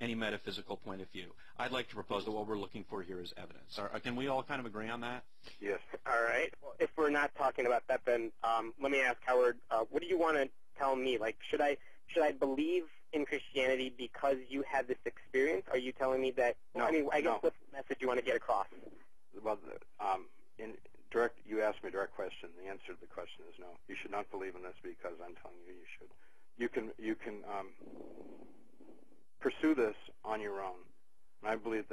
any metaphysical point of view. I'd like to propose that what we're looking for here is evidence. Can we all kind of agree on that? Yes. All right. Well, if we're not talking about that, then let me ask Howard, what do you want to tell me? Like, should I believe in Christianity because you had this experience? Are you telling me that? No, I mean, I guess no. what's the message you want to get across? Well, you asked me a direct question. The answer to the question is no. You should not believe in this because I'm telling you you should. You can pursue this on your own. And I believe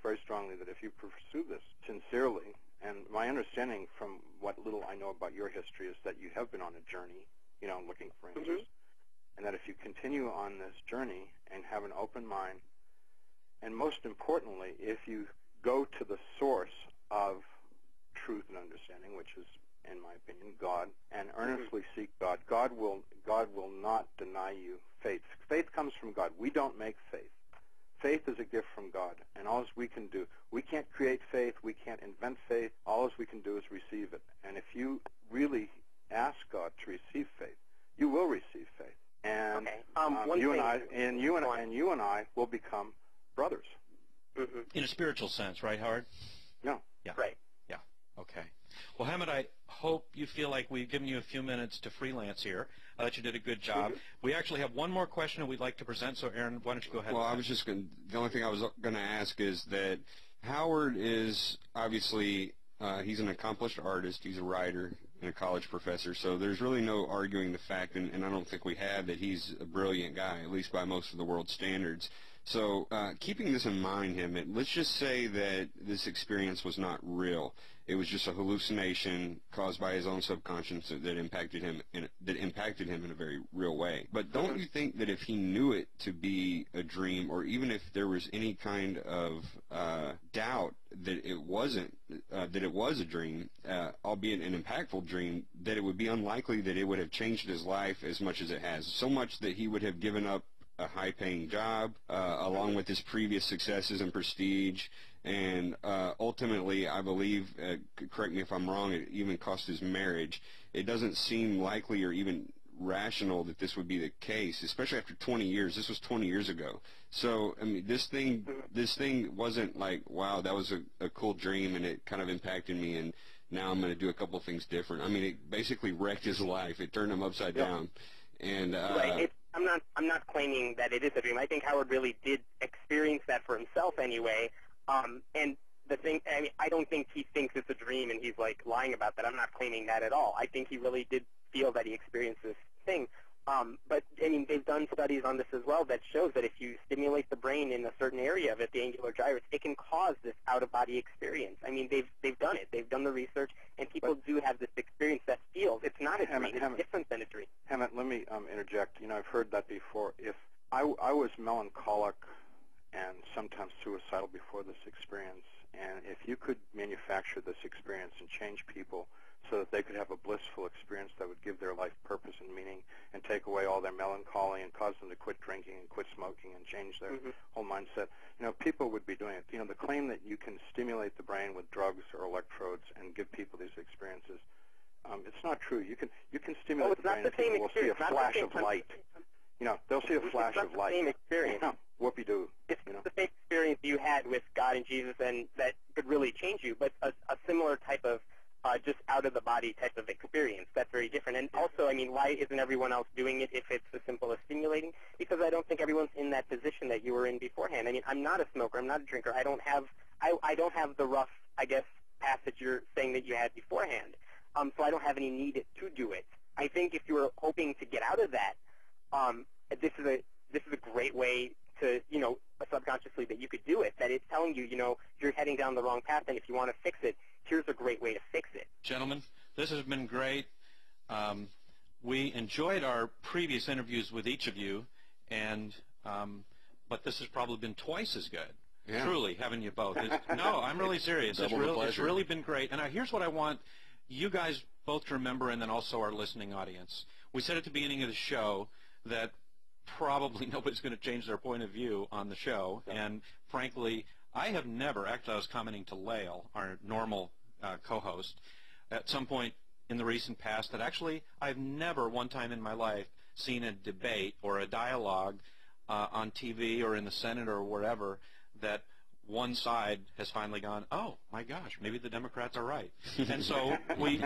very strongly that if you pursue this sincerely, and my understanding from what little I know about your history is that you have been on a journey, looking for answers, and that if you continue on this journey and have an open mind, and most importantly, if you go to the source of truth and understanding, which is, in my opinion, God, and earnestly seek God, God will not deny you faith. Faith comes from God. We don't make faith. Faith is a gift from God, and all we can do, we can't create faith, we can't invent faith, all we can do is receive it. And if you really ask God to receive faith, you will receive faith. And you and I will become brothers. In a spiritual sense, right, Howard? No. Yeah. Right. Yeah. Okay. Well, Hammett, I hope you feel like we've given you a few minutes to freelance here. I thought you did a good job. We actually have one more question that we'd like to present, so Aaron, why don't you go ahead? Well, I was just going the only thing I was going to ask is that Howard is obviously, he's an accomplished artist, he's a writer and a college professor, so there's really no arguing the fact, and I don't think we have, that he's a brilliant guy, at least by most of the world's standards. So keeping this in mind, let's just say that this experience was not real. It was just a hallucination caused by his own subconscious that impacted him in a very real way. But don't you think that if he knew it to be a dream, or even if there was any kind of doubt that it wasn't, that it was a dream, albeit an impactful dream, that it would be unlikely that it would have changed his life as much as it has, so much that he would have given up a high-paying job, along with his previous successes and prestige, and ultimately, I believe, correct me if I'm wrong, it even cost his marriage. It doesn't seem likely or even rational that this would be the case, especially after 20 years. This was 20 years ago. So, I mean, this thing wasn't like, wow, that was a cool dream, and it kind of impacted me, and now I'm going to do a couple of things different. I mean, it basically wrecked his life. It turned him upside down. And right. I'm not claiming that it is a dream. I think Howard really did experience that for himself anyway. And the thing, I mean, I don't think he thinks it's a dream and he's like lying about that. I'm not claiming that at all. I think he really did feel that he experienced this thing. But I mean, they've done studies on this as well that shows that if you stimulate the brain in a certain area of it, the angular gyrus, it can cause this out-of-body experience. I mean, they've done it. They've done the research, and people do have this experience that feels it's not a dream. It's different than a dream. Hammett, let me interject. I've heard that before. If I was melancholic and sometimes suicidal before this experience, and if you could manufacture this experience and change people so that they could have a blissful experience that would give their life purpose and meaning and take away all their melancholy and cause them to quit drinking and quit smoking and change their whole mindset, people would be doing it. The claim that you can stimulate the brain with drugs or electrodes and give people these experiences, it's not true. You can stimulate the brain and people will see a flash of light. They'll see a flash of light. It's the same experience. Whoopie-doo. It's the same experience you had with God and Jesus, and that could really change you, but a similar type of just out-of-the-body type of experience. That's very different. And also, I mean, why isn't everyone else doing it if it's as simple as stimulating? Because I don't think everyone's in that position that you were in beforehand. I mean, I'm not a smoker. I'm not a drinker. I don't have the rough, I guess, path that you're saying that you had beforehand. So I don't have any need to do it. I think if you were hoping to get out of that, this is a great way to, subconsciously that you could do it, that it's telling you, you're heading down the wrong path, and if you want to fix it, here's a great way to fix it. Gentlemen, this has been great. We enjoyed our previous interviews with each of you, and but this has probably been twice as good. Yeah. Truly, having you both. No, I'm really serious. It's really been great. And here's what I want you guys both to remember, and then also our listening audience. We said at the beginning of the show that probably nobody's going to change their point of view on the show, and frankly, I have never, actually I was commenting to Lael, our normal co-host, at some point in the recent past, that actually I've never one time in my life seen a debate or a dialogue on TV or in the Senate or wherever that one side has finally gone, oh my gosh, maybe the Democrats are right. And so we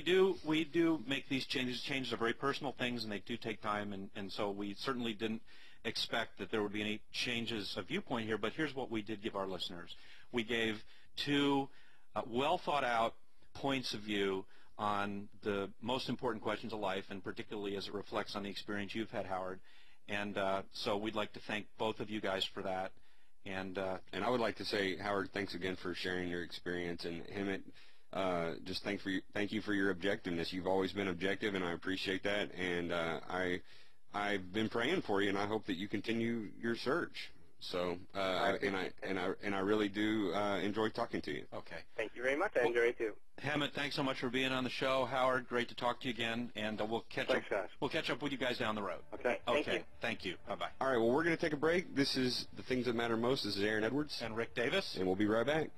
do make these changes. Changes are very personal things, and they do take time. And so we certainly didn't expect that there would be any changes of viewpoint here. But here's what we did give our listeners: we gave two well thought out points of view on the most important questions of life, and particularly as it reflects on the experience you've had, Howard. And so we'd like to thank both of you guys for that. And I would like to say, Howard, thanks again for sharing your experience, and Hemant, just thank you for your objectiveness. You've always been objective, and I appreciate that. And I've been praying for you, and I hope that you continue your search. So and I really do enjoy talking to you. Okay. Thank you very much. I enjoy it too. Hemant, thanks so much for being on the show. Howard, great to talk to you again, and we'll catch Thanks, up. guys. We'll catch up with you guys down the road. Okay. Okay. Thank you. Bye bye. All right. Well, we're going to take a break. This is The Things That Matter Most. This is Aaron Edwards And Rick Davis. and we'll be right back.